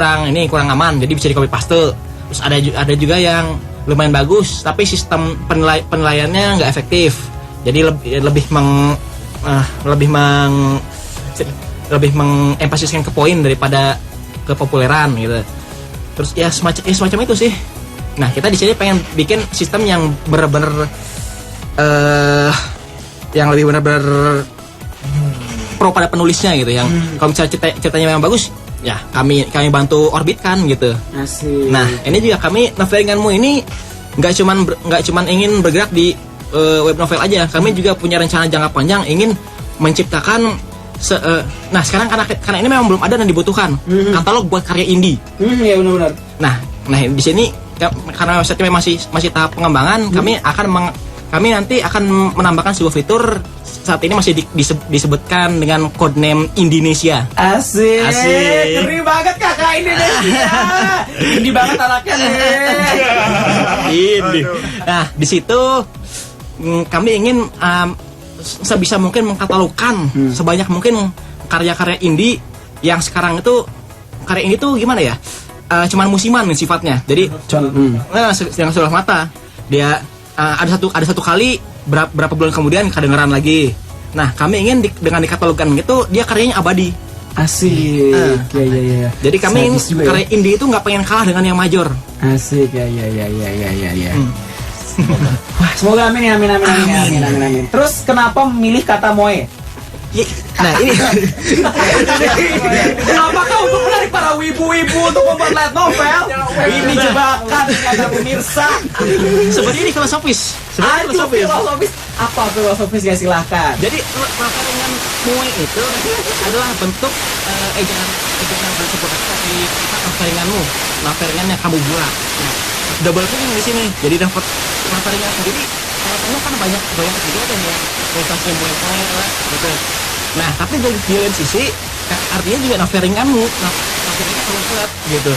kurang aman, jadi bisa di copy paste. Terus ada juga yang lumayan bagus tapi sistem penilaiannya nggak efektif, jadi lebih mengemphasiskan ke poin daripada kepopuleran gitu. Terus ya semacam itu sih. Nah, kita di sini pengen bikin sistem yang benar-benar yang lebih benar-benar pro pada penulisnya gitu, yang kalau misalnya ceritanya memang bagus ya kami bantu orbitkan gitu. Asik. Nah, ini juga kami novelinganmu ini nggak cuman ingin bergerak di web novel aja. Kami juga punya rencana jangka panjang ingin menciptakan nah sekarang karena ini memang belum ada dan dibutuhkan katalog buat karya indie. Ya benar-benar. Nah di sini karena website masih tahap pengembangan, kami nanti akan menambahkan sebuah fitur. Saat ini masih disebutkan dengan codename Indonesia. Asik. Ngeri banget kakak Indonesia. Indie banget anaknya nih. Indie. Nah, di situ kami ingin sebisa mungkin mengkatalogkan sebanyak mungkin karya-karya indie yang sekarang itu karya indie tuh gimana ya? Cuman musiman sifatnya. Jadi yang sudah mata dia ada satu kali berapa bulan kemudian kedengeran lagi. Nah, kami ingin dengan dikatalogkan gitu dia karyanya abadi. Asik. Ya. Jadi kami ingin karya indie itu nggak pengen kalah dengan yang major. Asik. Ya. Wah, semoga amin. Terus kenapa memilih kata moe? Nah ini Kenapa kau untuk menarik para wibu-wibu untuk membuat light novel? Ini jebakan kata pemirsa. sebenarnya ini filosofis. Filosofis. Apa filosofis ya, silahkan. Jadi novelingan moe itu adalah bentuk ejaan bersempurna dari novelinganmu, novelingan yang kamu buat. Nah, double meaning di sini. Jadi dapat novelingan sendiri. Kalau kan banyak juga kan ya, prestasi moe gitu. Nah, tapi dari lain sisi artinya juga novelinganmu, novelingan kamu buat gitu.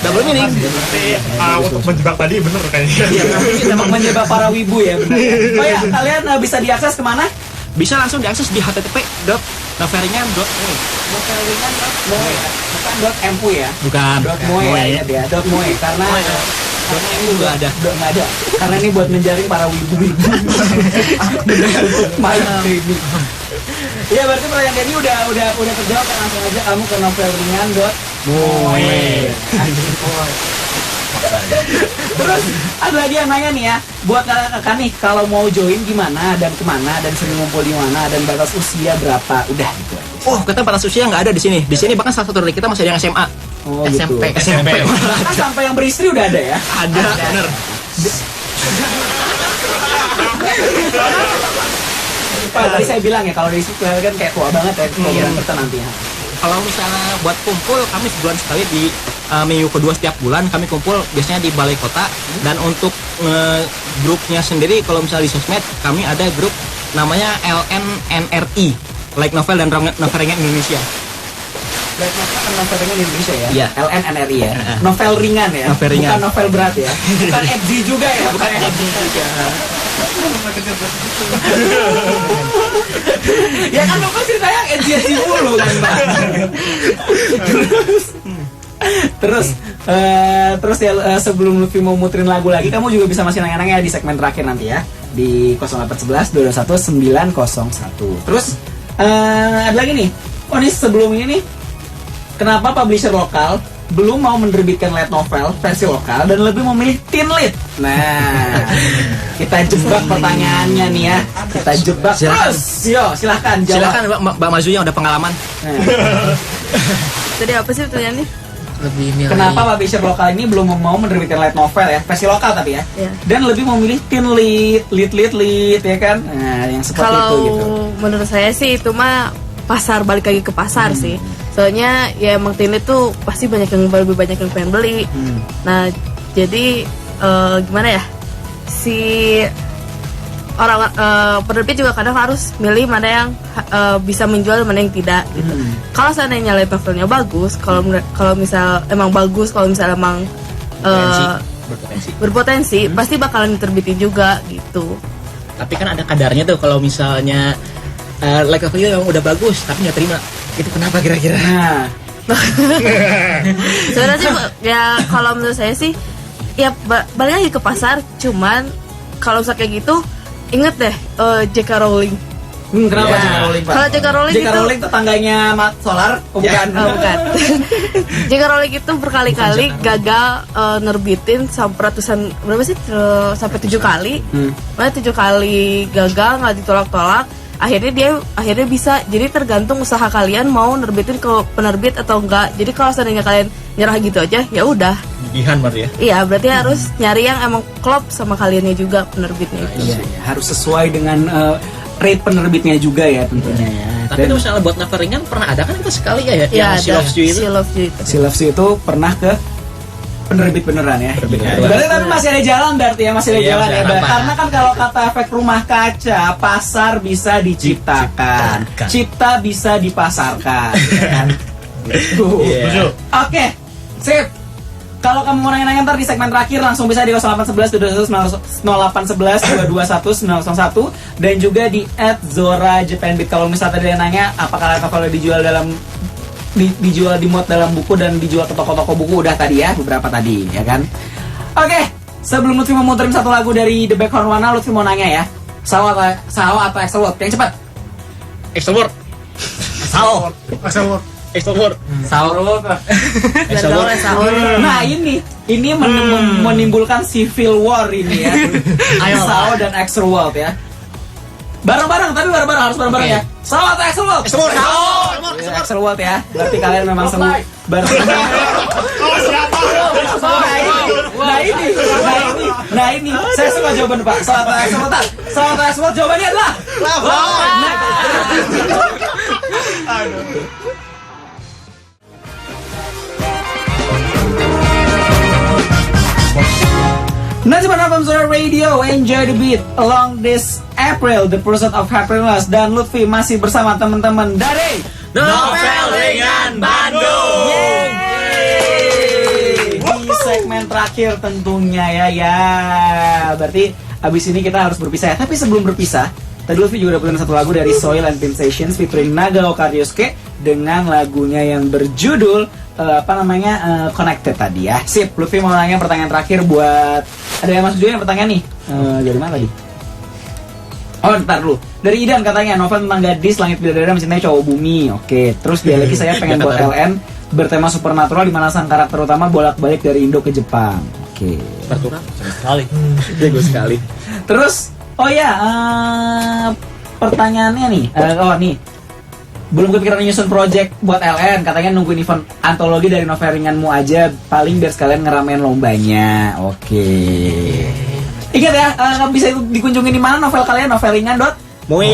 Double meaning. Berarti untuk menjebak tadi bener kayaknya. Iya, memang menjebak para wibu ya. Oh ya, kalian bisa diakses kemana? Bisa langsung diakses di http://novelingan.moe. Novelingan.moe, bukan .mu ya. Bukan. .moe ya dia. .moe karena ini juga ada. Nggak ada. Karena ini buat menjaring para wibu-wibu. Untuk main ini. Ya berarti pertanyaan ini udah terjawab kan, langsung aja kamu ke novelingan.moe. Terus ada lagi yang nanya nih ya, buat kakak nih kalau mau join gimana dan kemana dan sering ngumpul di mana dan batas usia berapa, udah gitu aja. Oh, kata batas usia nggak ada di sini. Di sini bahkan salah satu dari kita masih ada yang SMA. Oh, gitu. SMP. Kan sampai yang beristri udah ada ya? Ada. Bener. Pak, tadi saya bilang ya kalau dari situ kan kayak tua banget ya program kita nantinya. Kalau misalnya buat kumpul, kami sebulan sekali di minggu kedua setiap bulan kami kumpul biasanya di balai kota. Dan untuk grupnya sendiri, kalau misalnya di sosmed kami ada grup namanya LNNRI, Like Novel dan Novelingan Indonesia. Like Novel dan Novelingan Indonesia ya? Iya. LNNRI ya? Novel ringan ya? Novel ringan. Bukan novel berat ya? Bukan FG juga ya? Bukan FG juga. Ya kan lo pasti saya FG mulu kan Pak. Terus ya sebelum Lutfi mau muterin lagu lagi, kamu juga bisa masih nanya-nanya di segmen terakhir nanti ya di 0811 221 901. Terus ada lagi nih. Oh ini sebelum ini nih, kenapa publisher lokal belum mau menerbitkan light novel versi lokal dan lebih memilih teen lead? Nah, kita jebak pertanyaannya nih ya. Kita jebak terus. Yo, silahkan jawab. Silakan Mbak Mazu yang udah pengalaman. Tadi apa sih pertanyaannya? Lebih milih. Kenapa publisher lokal ini belum mau menerbitkan light novel ya, versi lokal tapi ya, Iya. dan lebih memilih teen lead ya kan? Nah, yang seperti Kalau itu gitu. menurut saya sih itu mah pasar, balik lagi ke pasar sih. Soalnya ya emang teen itu pasti lebih banyak yang pengen beli. Nah jadi gimana ya, si orang penerbit juga kadang harus milih mana yang bisa menjual, mana yang tidak gitu. Kalau seandainya light novelnya bagus, kalau misal emang bagus, kalau misal emang berpotensi, pasti bakalan diterbitin juga gitu. Tapi kan ada kadarnya tuh kalau misalnya like novel yang udah bagus tapi nggak terima. Itu kenapa kira-kira? Nah, Sebenarnya sih ya kalau menurut saya sih ya balik lagi ke pasar, cuman kalau misalnya kayak gitu inget deh J.K. Rowling. kenapa J.K. Rowling, Pak? Kalau J.K. Rowling J.K. itu Rowling tetangganya Mat Solar, bukan? bukan. J.K. Rowling itu berkali-kali gagal nerbitin sampai ratusan berapa sih sampai 7 kali. Mana 7 kali gagal nggak ditolak-tolak. Akhirnya bisa. Jadi tergantung usaha kalian mau nerbitin ke penerbit atau enggak. Jadi kalau seandainya kalian nyerah gitu aja, ya udah. Gigihan berarti ya. Iya, berarti harus nyari yang emang klop sama kaliannya juga penerbitnya itu. Iya, harus sesuai dengan rate penerbitnya juga ya tentunya ya. Tapi itu misalnya buat novel ringan pernah ada kan kita sekali ya Iya, yang She Loves You itu. She Loves You itu. Si Loves You itu pernah ke penerbit beneran ya. Berarti tapi masih ada jalan berarti ya, masih ada Iya, jalan ya. masih ada. Karena kan kalau kata efek rumah kaca, pasar bisa diciptakan, cipta bisa dipasarkan. Ya kan? Setuju. Oke, sip. Kalau kamu mau nanya-nanya ntar di segmen terakhir langsung bisa di 0811 0811 221 901 dan juga di @zora_japanbeat. Kalau misalnya tadi ada yang nanya apakah kalau dijual dalam dijual di mod dalam buku dan dijual ke toko-toko buku udah tadi ya, beberapa tadi ya kan. Oke, sebelum Lutfi memuterin satu lagu dari The Backhorn Warna, Lutfi mau nanya ya, Sao atau Extra World? Yang cepat. Extra Word. Sao. Extra Word. Nah ini menimbulkan civil war ini ya. Sao dan Extra World ya. Bareng-bareng tapi bareng-bareng harus bareng-bareng ya. Sao atau Extra World? Extra World ya. Berarti kalian memang semua bareng. Nah ini, saya suka jawaban Pak. Sao atau Extra World? Sao atau Extra World jawabannya adalah. Najman FM Zora Radio, enjoy the beat along this April, the pursuit of happiness. Dan Lutfi masih bersama teman-teman dari Novel Ringan Bandung. Di segmen terakhir tentunya ya. Berarti abis ini kita harus berpisah ya. Tapi sebelum berpisah, tadi Lutfi juga udah punya satu lagu dari Soil and Sensations featuring Nagao Karyosuke dengan lagunya yang berjudul Connected tadi ya. Sip, Lutfi mau nanya pertanyaan terakhir buat ada yang masuk juga yang pertanyaan nih. Dari mana tadi? Oh, ntar dulu. Dari Idan katanya novel tentang gadis langit bidadari mencintai cowok bumi. Oke, terus dia lagi saya pengen buat LN bertema supernatural di mana sang karakter utama bolak-balik dari Indo ke Jepang. Oke. Supernatural sekali. Jago sekali. Terus, oh ya, pertanyaannya nih. Nih. Belum kepikiran nyusun project buat LN, katanya nungguin event antologi dari novel ringanmu aja, paling biar sekalian ngeramein lombanya. Oke. Ingat ya, bisa dikunjungi di mana novel kalian, novel ringan dot. Moi.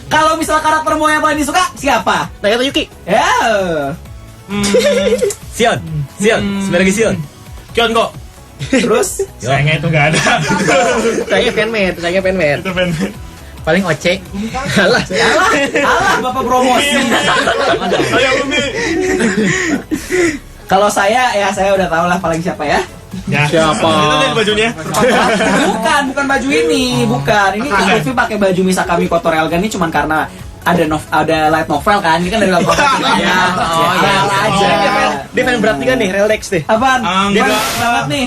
Kalau misal karaktermu yang paling disuka siapa? Nagata Yuki. Ya. Sion. Sebenarnya Sion. Kion kok. Terus Sayangnya itu nggak ada. Saya fanmade. Itu fan. Paling Oce. alah bapak promosi. Kalau saya udah tahu lah paling siapa ya. Ya. Siapa? Itu dari bajunya. Bukan baju ini, bukan. Ini Lutfi pakai baju Misakami Kotor Elgan ini cuman karena ada light novel kan, ini kan dari light novel. Aja. Dia fan berat nih kan nih, relax deh. Apaan? Dia banget nih.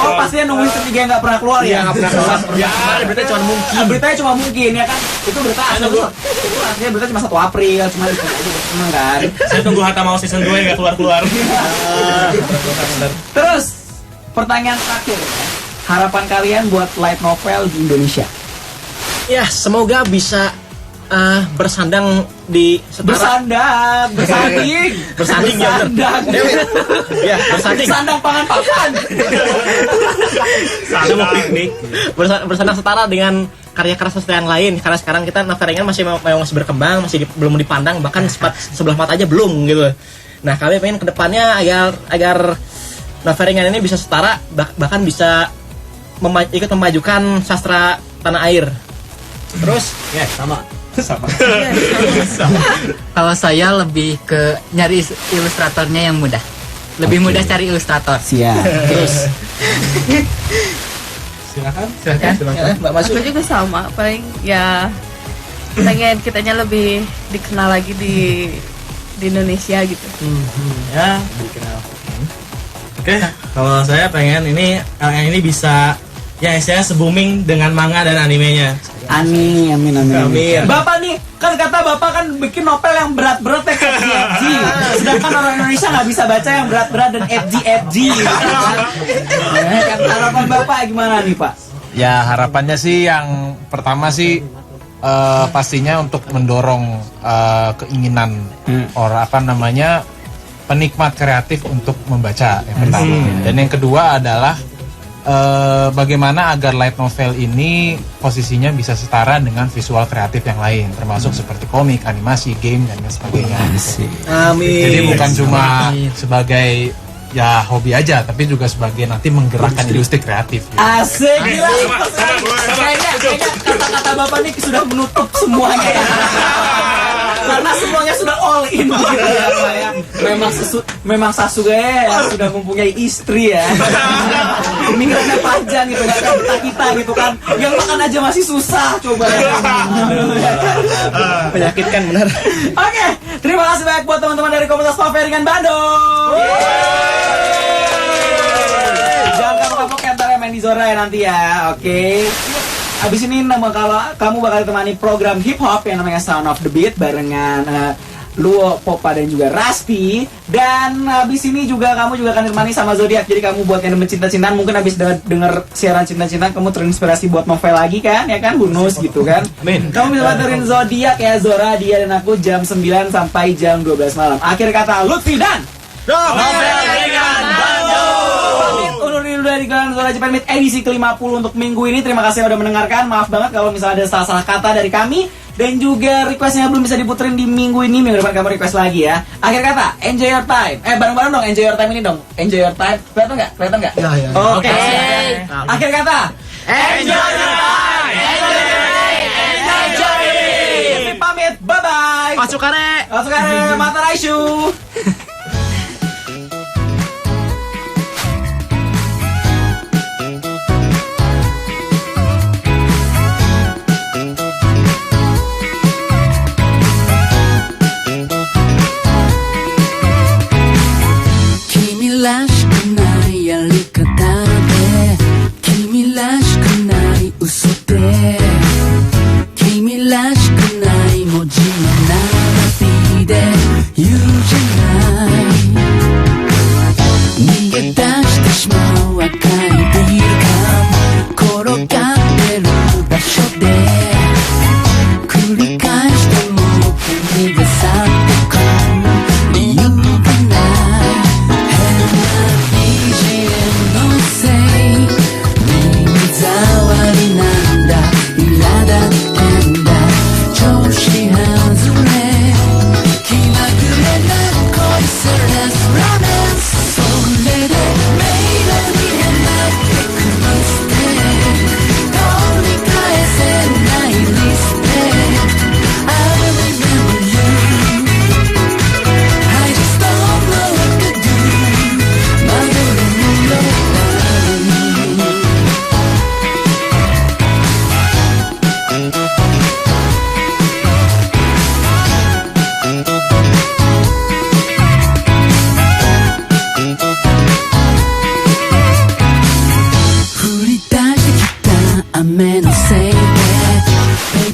Oh pastinya nungguin ketiga yang nggak pernah keluar ya? Nggak pernah keluar. Ya, beritanya cuma mungkin. Beritanya cuma mungkin ya kan? Itu berita itu artinya berita cuma 1 April, cuma itu seneng kan? Saya tunggu Hata mau season 2 yang nggak keluar. Terus pertanyaan terakhir, harapan kalian buat light novel di Indonesia? Ya, semoga bisa bersandang di setara. Bersanding ya bener. Ya, bersanding. Bersandang pangan papan. Saya mau piknik. Bersandang setara dengan karya-karya sastra yang lain, karena sekarang kita novel ringan masih berkembang, belum dipandang, bahkan sebelah mata aja belum gitu. Nah, kami pengen kedepannya agar novel ringan ini bisa setara, bahkan bisa ikut memajukan sastra tanah air. Terus Ya, sama. Kalau saya lebih ke nyari ilustratornya yang mudah. Lebih mudah cari ilustrator. Siap. Terus Silakan. Mbak Masuk. Aku juga sama, paling ya pengen kitanya lebih dikenal lagi di Indonesia gitu. Ya, dikenal. Oke, kalau saya pengen ini bisa ya istilahnya se-booming dengan manga dan animenya. Amin. Bapak nih, kan kata Bapak kan bikin novel yang berat-berat ya kayak FG. Sedangkan orang Indonesia nggak bisa baca yang berat-berat dan FG. Kan harapan Bapak gimana nih Pak? Ya harapannya sih yang pertama sih pastinya untuk mendorong keinginan orang penikmat kreatif untuk membaca yang pertama. Dan yang kedua adalah bagaimana agar light novel ini posisinya bisa setara dengan visual kreatif yang lain, termasuk seperti komik, animasi, game dan lain sebagainya. Amin. Jadi bukan cuma sebagai ya hobi aja, tapi juga sebagai nanti menggerakkan industri kreatif. Gitu. Asik, gila. Kayaknya kata-kata Bapak nih sudah menutup semuanya ya. Karena semuanya sudah all in gitu ya, Pak ya. Memang Sasuke ya sudah mempunyai istri ya. Pemikirannya panjang gitu, gak kayak kita gitu kan. Yang makan aja masih susah, coba ya. Menyakitkan benar. Oke, terima kasih banyak buat teman-teman dari komunitas Novel Ringan Bandung. Jangan kapok-kapok ya, ntar main di Zora ya nanti ya, oke. Abis ini kalau kamu bakal ditemani program hip hop yang namanya Sound of the Beat barengan Luo, Popa dan juga Rasti. Dan abis ini juga kamu juga akan ditemani sama Zodiac. Jadi kamu buat yang cinta-cintaan mungkin abis denger siaran cinta-cintaan kamu terinspirasi buat novel lagi kan, ya kan, bonus gitu kan. Amin. Kamu bisa bantuin Zodiac ya, Zora, dia dan aku jam 9 sampai jam 12 malam. Akhir kata Lutfi dan Novel Ringan Bandung. Undur diri dari Galan Zora Japan Meet edisi ke-50 untuk minggu ini. Terima kasih sudah mendengarkan. Maaf banget kalau misalnya ada salah-salah kata dari kami. Dan juga requestnya belum bisa diputerin di minggu ini. Minggu depan kamu request lagi ya. Akhir kata, enjoy your time. Bareng-bareng dong, enjoy your time ini dong. Enjoy your time. Kelihatan nggak? Ya. Oke. Akhir kata, enjoy your time. Enjoy. Pamit, bye-bye. Masuk kare, mata Raishu.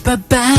Paper bag